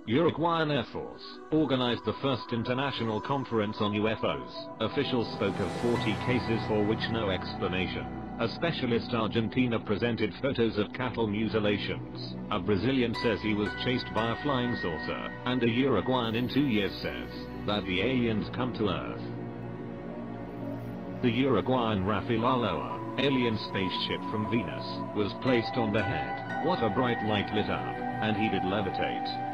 Uruguayan Air Force organized the first international conference on UFOs. Officials spoke of 40 cases for which no explanation. A specialist Argentina presented photos of cattle mutilations. A Brazilian says he was chased by a flying saucer, and a Uruguayan in 2 years says that the aliens come to Earth. The Uruguayan Rafael alien spaceship from Venus was placed on the head. What a bright light lit up, and he did levitate.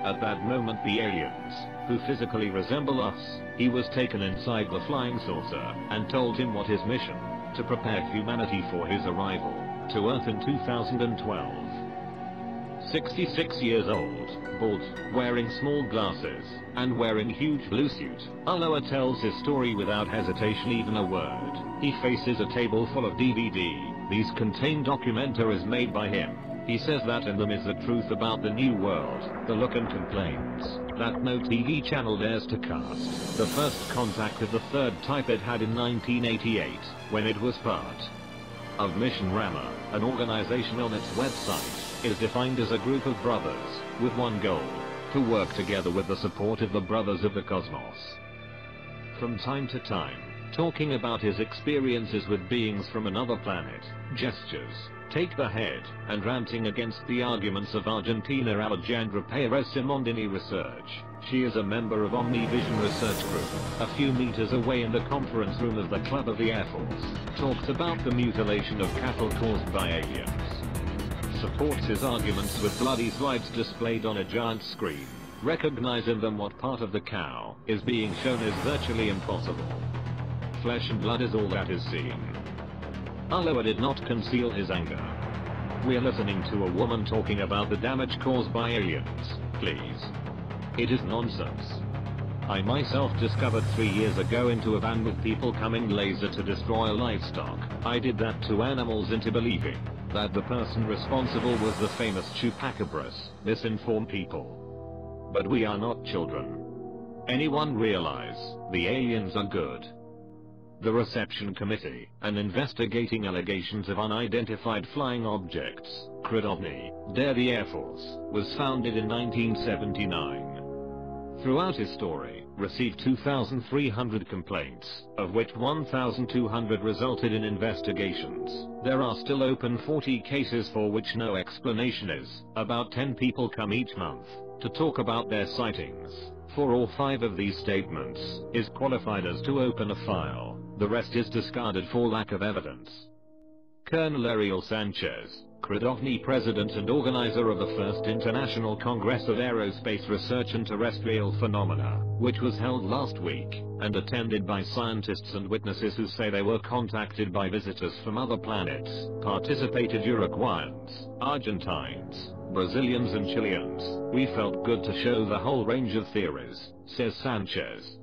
At that moment the aliens, who physically resemble us, he was taken inside the flying saucer and told him what his mission, to prepare humanity for his arrival to Earth in 2012. 66 years old, bald, wearing small glasses, and wearing huge blue suit, Aloha tells his story without hesitation even a word. He faces a table full of DVD. These contain documentaries made by him. He says that in them is the truth about the new world, the look, and complains that no TV channel dares to cast the first contact of the third type it had in 1988, when it was part of Mission Rama. An organization on its website is defined as a group of brothers with one goal: to work together with the support of the Brothers of the Cosmos. From time to time, talking about his experiences with beings from another planet, gestures, take the head, and ranting against the arguments of Argentina Alejandra Perez Simondini research. She is a member of Omnivision Research Group, a few meters away in the conference room of the Club of the Air Force, talks about the mutilation of cattle caused by aliens. Supports his arguments with bloody slides displayed on a giant screen. Recognize in them what part of the cow is being shown is virtually impossible. Flesh and blood is all that is seen. Aloha did not conceal his anger. We're listening to a woman talking about the damage caused by aliens, please. It is nonsense. I myself discovered 3 years ago into a van with people coming laser to destroy livestock. I did that to animals into believing that the person responsible was the famous Chupacabras, misinform people. But we are not children. Anyone realize the aliens are good? The Reception Committee, an investigating allegations of unidentified flying objects, ovni, dare the Air Force, was founded in 1979. Throughout his story, received 2,300 complaints, of which 1,200 resulted in investigations. There are still open 40 cases for which no explanation is. About 10 people come each month to talk about their sightings. 4 or 5 of these statements is qualified as to open a file. The rest is discarded for lack of evidence. Colonel Ariel Sanchez, ovni president and organizer of the first International Congress of Aerospace Research and Terrestrial Phenomena, which was held last week, and attended by scientists and witnesses who say they were contacted by visitors from other planets, participated Uruguayans, Argentines, Brazilians and Chileans. We felt good to show the whole range of theories, says Sanchez.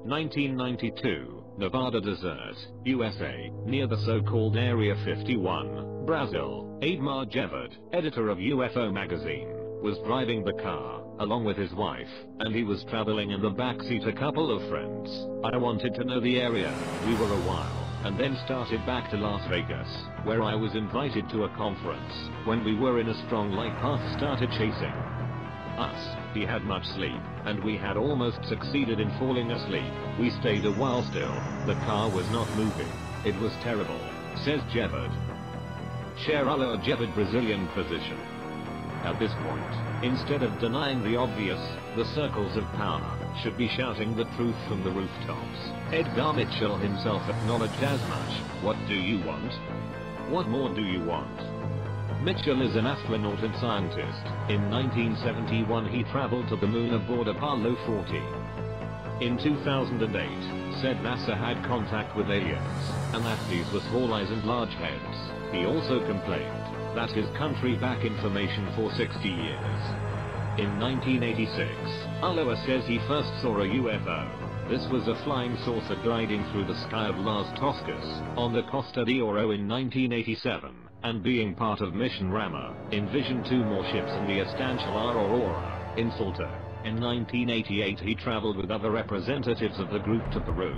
1992, Nevada Desert, USA, near the so-called Area 51, Brazil. Admar Jevad, editor of UFO magazine, was driving the car, along with his wife, and he was traveling in the backseat a couple of friends. I wanted to know the area. We were a while, and then started back to Las Vegas, where I was invited to a conference. When we were in a strong light path started chasing us. He had much sleep, and we had almost succeeded in falling asleep. We stayed a while still. The car was not moving. It was terrible, says Jevad. Aloha Jevad, Brazilian physician. At this point, instead of denying the obvious, the circles of power should be shouting the truth from the rooftops. Edgar Mitchell himself acknowledged as much. What do you want? What more do you want? Mitchell is an astronaut and scientist. In 1971 he traveled to the moon aboard Apollo 14. In 2008, said NASA had contact with aliens, and that these were small eyes and large heads. He also complained that his country backed information for 60 years. In 1986, Aloha says he first saw a UFO. This was a flying saucer gliding through the sky of Las Toscas, on the Costa de Oro in 1987. And being part of Mission Rama, envisioned 2 more ships in the Estancial Aurora, in Salta. In 1988 he traveled with other representatives of the group to Peru,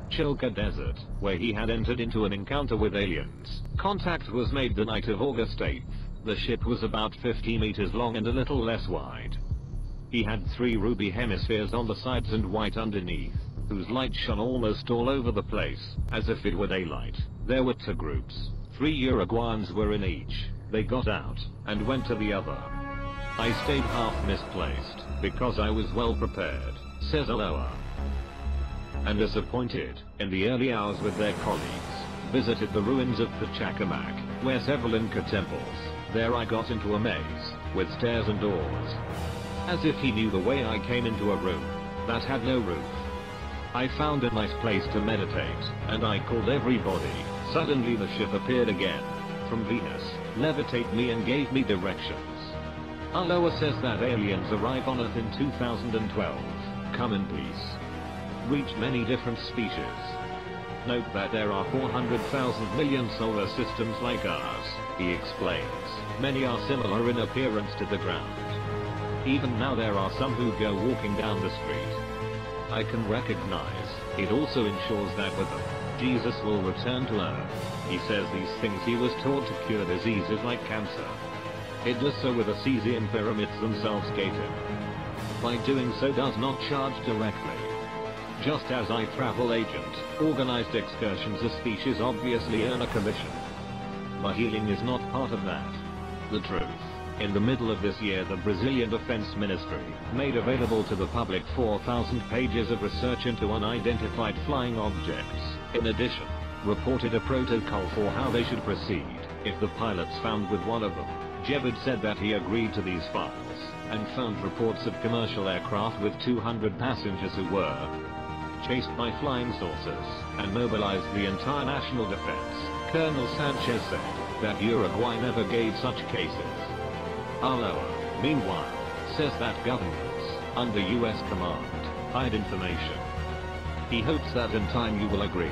Chilca Desert, where he had entered into an encounter with aliens. Contact was made the night of August 8, The ship was about 50 meters long and a little less wide. He had 3 ruby hemispheres on the sides and white underneath, whose light shone almost all over the place, as if it were daylight. There were 2 groups. 3 Uruguayans were in each. They got out, and went to the other. I stayed half misplaced, because I was well prepared, says Aloha. And disappointed, in the early hours with their colleagues, visited the ruins of Pachacamac, where several Inca temples. There I got into a maze, with stairs and doors. As if he knew the way, I came into a room that had no roof. I found a nice place to meditate, and I called everybody. Suddenly the ship appeared again, from Venus, levitate me and gave me directions. Aloha says that aliens arrive on Earth in 2012, come in peace. Reach many different species. Note that there are 400,000 million solar systems like ours, he explains. Many are similar in appearance to the ground. Even now there are some who go walking down the street. I can recognize. It also ensures that with them, Jesus will return to Earth. He says these things he was taught to cure diseases like cancer. It does so with the Caesium pyramids themselves gave him. By doing so does not charge directly. Just as I travel agent, organized excursions a species obviously earn a commission. My healing is not part of that. The truth. In the middle of this year the Brazilian Defense Ministry made available to the public 4,000 pages of research into unidentified flying objects. In addition, reported a protocol for how they should proceed if the pilots found with one of them. Jebed said that he agreed to these files, and found reports of commercial aircraft with 200 passengers who were chased by flying saucers, and mobilized the entire national defense. Colonel Sanchez said that Uruguay never gave such cases. Aloha, meanwhile, says that governments, under US command, hide information. He hopes that in time you will agree.